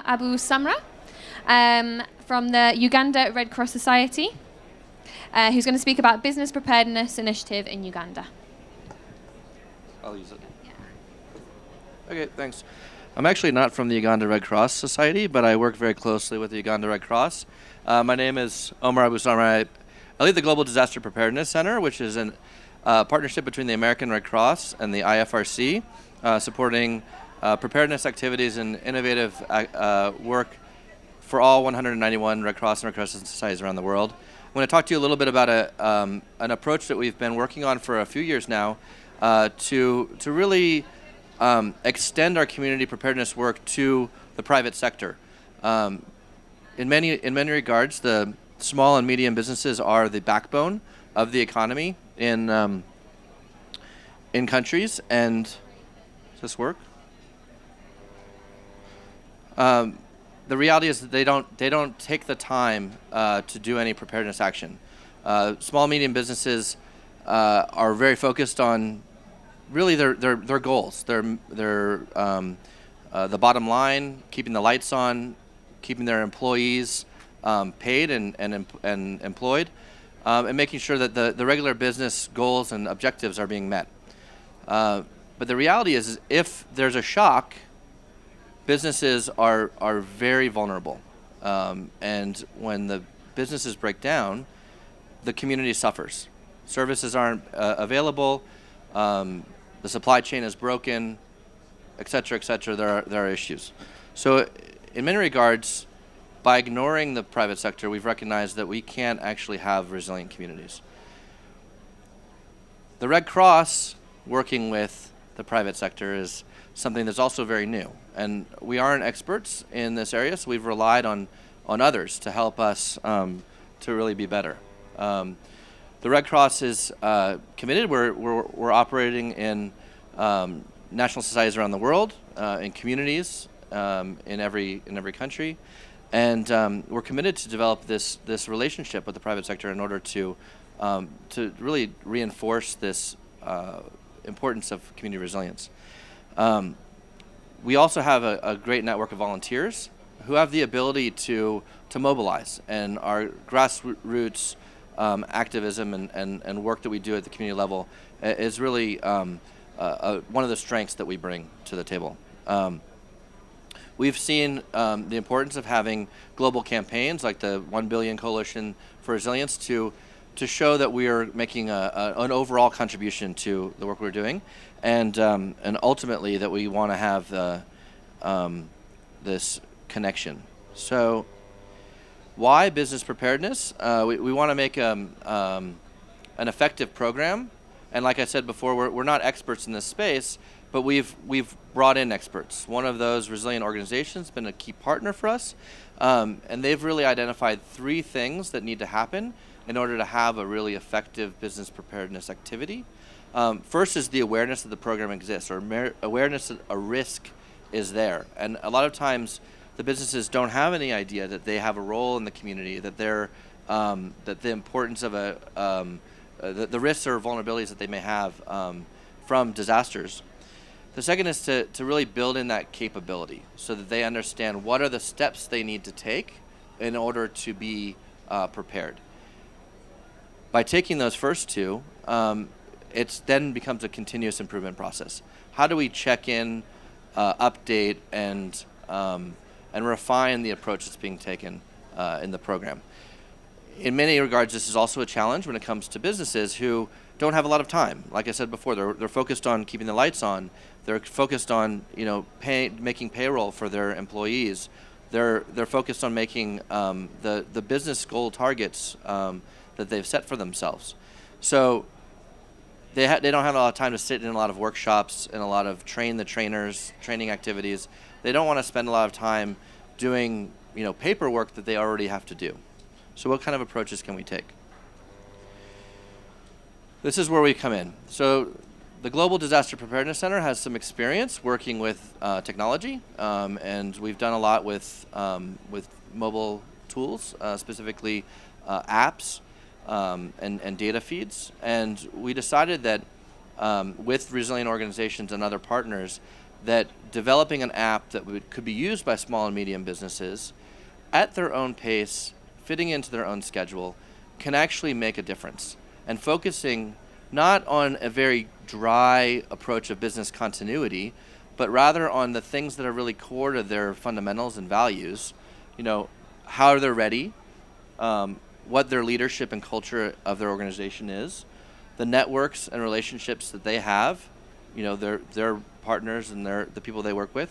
Abu Samra from the Uganda Red Cross Society, who's going to speak about business preparedness initiative in Uganda. I'll use it. Yeah. Okay, thanks. I'm actually not from the Uganda Red Cross Society, but I work very closely with the Uganda Red Cross. My name is Omar Abu Samra. I lead the Global Disaster Preparedness Center, which is a partnership between the American Red Cross and the IFRC, supporting preparedness activities and innovative work for all 191 Red Cross and Red Crescent societies around the world. I'm going to talk to you a little bit about an approach that we've been working on for a few years now to really extend our community preparedness work to the private sector. In many regards, the small and medium businesses are the backbone of the economy in countries. And does this work? The reality is that they don't take the time to do any preparedness action. Small medium businesses are very focused on really their goals. The bottom line, keeping the lights on, keeping their employees paid and employed, and making sure that the regular business goals and objectives are being met. But the reality is if there's a shock, businesses are very vulnerable. And when the businesses break down, the community suffers. Services aren't available, the supply chain is broken, et cetera, there are issues. So in many regards, by ignoring the private sector, we've recognized that we can't actually have resilient communities. The Red Cross, working with the private sector, is something that's also very new. And we aren't experts in this area, so we've relied on others to help us to really be better. The Red Cross is committed. We're operating in national societies around the world, in communities, in every country, and we're committed to develop this relationship with the private sector in order to really reinforce this importance of community resilience. We also have a great network of volunteers who have the ability to mobilize, and our grassroots activism and work that we do at the community level is really one of the strengths that we bring to the table. We've seen the importance of having global campaigns like the 1 Billion Coalition for Resilience to show that we are making an overall contribution to the work we're doing, and ultimately that we want to have this connection. So why business preparedness? We want to make an effective program, and like I said before, we're not experts in this space, but we've brought in experts. One of those, Resilient Organizations, has been a key partner for us, and they've really identified 3 things that need to happen in order to have a really effective business preparedness activity. First is the awareness that the program exists, or awareness that a risk is there. And a lot of times the businesses don't have any idea that they have a role in the community, that they're that the importance of the risks or vulnerabilities that they may have from disasters. The second is to really build in that capability so that they understand what are the steps they need to take in order to be prepared. By taking those first 2, it then becomes a continuous improvement process. How do we check in, update, and refine the approach that's being taken in the program? In many regards, this is also a challenge when it comes to businesses who don't have a lot of time. Like I said before, they're focused on keeping the lights on. They're focused on making payroll for their employees. They're focused on making the business goal targets that they've set for themselves. So they don't have a lot of time to sit in a lot of workshops and a lot of train the trainers, training activities. They don't want to spend a lot of time doing paperwork that they already have to do. So what kind of approaches can we take? This is where we come in. So the Global Disaster Preparedness Center has some experience working with technology, and we've done a lot with mobile tools, specifically apps and data feeds. And we decided that with Resilient Organizations and other partners, that developing an app that could be used by small and medium businesses at their own pace, fitting into their own schedule, can actually make a difference. And focusing not on a very dry approach of business continuity, but rather on the things that are really core to their fundamentals and values. How they're ready, what their leadership and culture of their organization is, the networks and relationships that they have, their partners and the people they work with.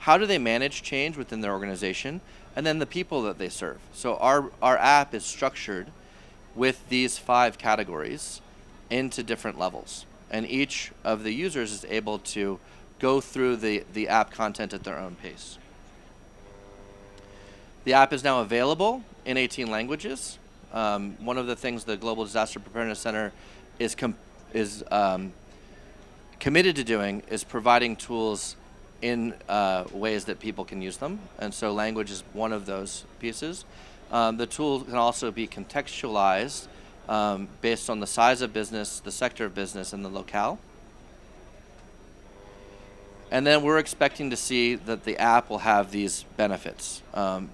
How do they manage change within their organization? And then the people that they serve. So our app is structured with these 5 categories into different levels. And each of the users is able to go through the app content at their own pace. The app is now available in 18 languages. One of the things the Global Disaster Preparedness Center is committed to doing is providing tools in ways that people can use them. And so language is one of those pieces. The tool can also be contextualized based on the size of business, the sector of business, and the locale. And then we're expecting to see that the app will have these benefits.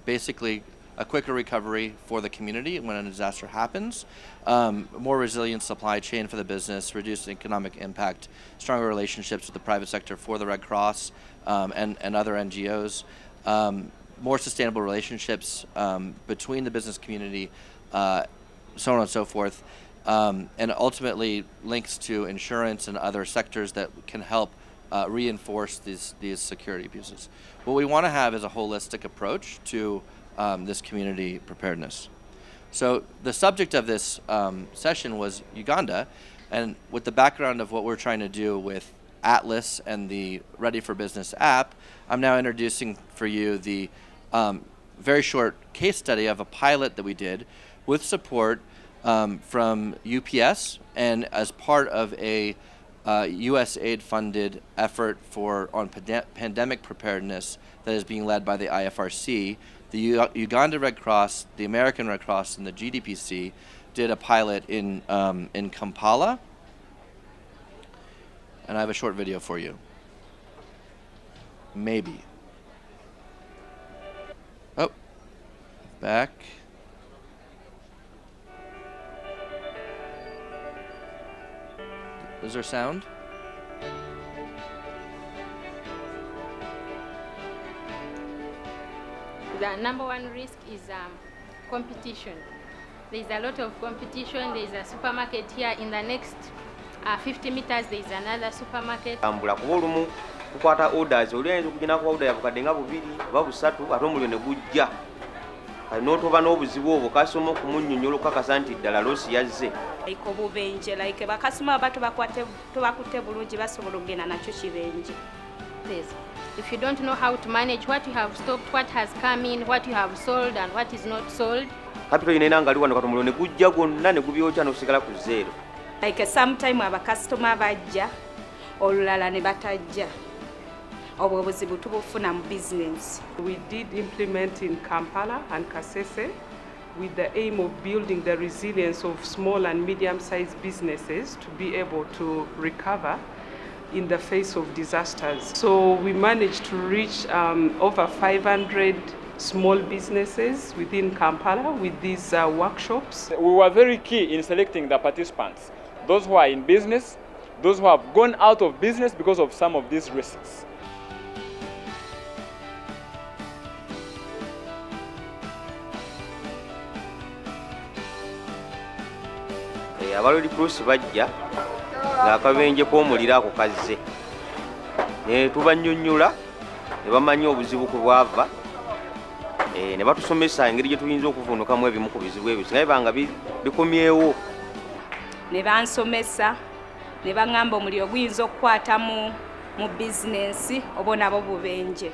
Basically, a quicker recovery for the community when a disaster happens, more resilient supply chain for the business, reduced economic impact, stronger relationships with the private sector for the Red Cross and other NGOs, more sustainable relationships between the business community, so on and so forth, and ultimately links to insurance and other sectors that can help reinforce these security pieces. What we want to have is a holistic approach to this community preparedness. So the subject of this session was Uganda, and with the background of what we're trying to do with Atlas and the Ready for Business app, I'm now introducing for you the very short case study of a pilot that we did with support from UPS and as part of a USAID-funded effort on pandemic preparedness that is being led by the IFRC. The Uganda Red Cross, the American Red Cross, and the GDPC did a pilot in Kampala. And I have a short video for you. Maybe. Oh, back. Is there sound? The number one risk is competition. There's a lot of competition. There's a supermarket here. In the next 50 meters, there's another supermarket. Kukwata orders olyenzo kugina ku order yakukadde nga 2 oba 3 ate omuliro ne gujja n'otoba n'obuzibu obwo kasoma okumunnyonnyola okukakasa nti ddala losi yazze obubenje bakasoma abato tobakutte bulungi basobola okugenda nakyo kibenje. If you don't know how to manage what you have stocked, what has come in, what you have sold and what is not sold, kapito yinena nga ali wano kati omuliro ne gujja gwonna ne gubyokya n'okusigala ku zero. Sometime abakasitoma bajja olulala ne batajja. We did implement in Kampala and Kasese with the aim of building the resilience of small and medium-sized businesses to be able to recover in the face of disasters. So we managed to reach over 500 small businesses within Kampala with these workshops. We were very key in selecting the participants, those who are in business, those who have gone out of business because of some of these risks. Abalodi Cross bajja ng'akabenje k'omuliro ako kazze ne tubannyonnyola ne bamanya obuzibu ku bwava ne batusomesa engeri gye tuyinza okuvunukamu ebimu ku bizibu ebyo singa bibanga bikomyewo ne bansomesa ne baŋŋamba omuliro guyinza okukwata mu bizinensi oba nabo bubenje.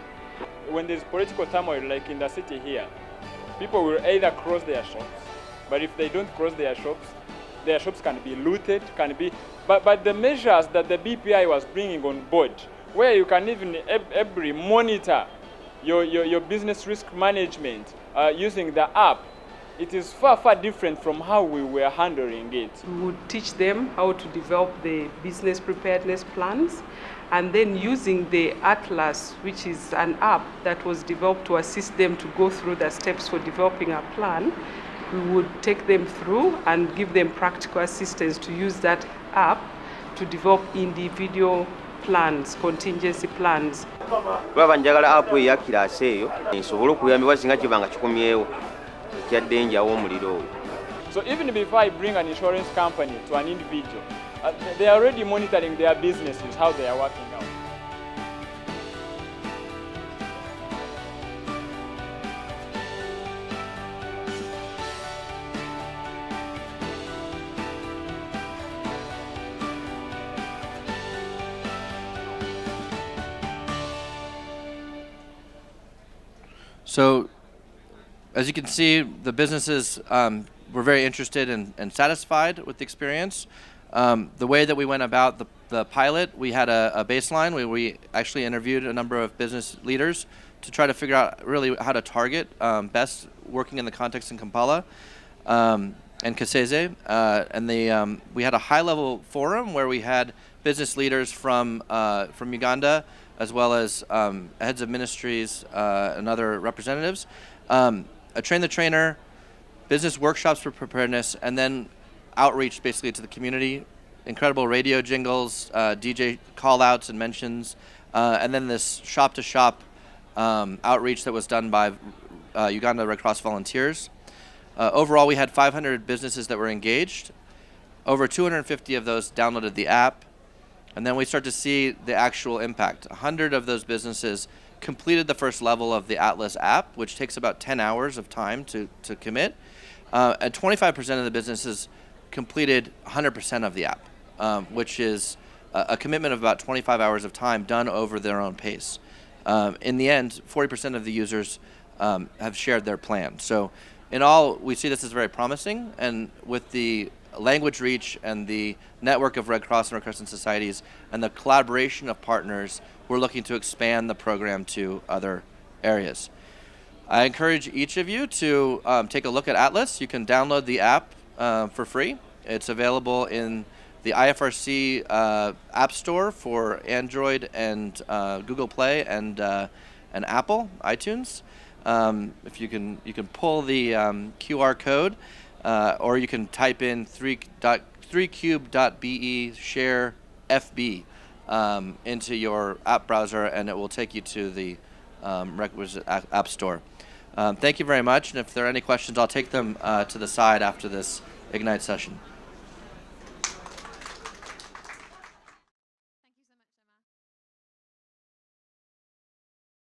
When there's political turmoil like in the city here, people will either cross their shops, but if they don't cross their shops can be looted, but the measures that the BPI was bringing on board, where you can even monitor your business risk management using the app, it is far, far different from how we were handling it. We would teach them how to develop the business preparedness plans, and then using the Atlas, which is an app that was developed to assist them to go through the steps for developing a plan, we would take them through and give them practical assistance to use that app to develop individual plans, contingency plans. Lwaba njagala app eya kiraasi eyo nsobole okuyambibwa singa kiba nga kikomyewo ekyaddenja w'omuliro oyo. So even before I bring an insurance company to an individual, they are already monitoring their businesses, how they are working out. So, as you can see, the businesses were very interested and satisfied with the experience. The way that we went about the pilot, we had a baseline where we actually interviewed a number of business leaders to try to figure out really how to target best working in the context in Kampala and Kasese. We had a high-level forum where we had business leaders from Uganda, as well as heads of ministries and other representatives, a train-the-trainer, business workshops for preparedness, and then outreach basically to the community, incredible radio jingles, DJ call-outs and mentions, and then this shop-to-shop outreach that was done by Uganda Red Cross volunteers. Overall, we had 500 businesses that were engaged. Over 250 of those downloaded the app. And then we start to see the actual impact. 100 of those businesses completed the first level of the Atlas app, which takes about 10 hours of time to commit. And 25% of the businesses completed 100% of the app, which is a commitment of about 25 hours of time done over their own pace. In the end, 40% of the users have shared their plan. So in all, we see this as very promising, and with the language reach and the network of Red Cross and Red Crescent societies and the collaboration of partners, we're looking to expand the program to other areas. I encourage each of you to take a look at Atlas. You can download the app for free. It's available in the IFRC App Store for Android and Google Play and Apple iTunes. If you can pull the QR code, or you can type in 3cube.be share FB into your app browser, and it will take you to the requisite app store. Thank you very much, and if there are any questions, I'll take them to the side after this Ignite session.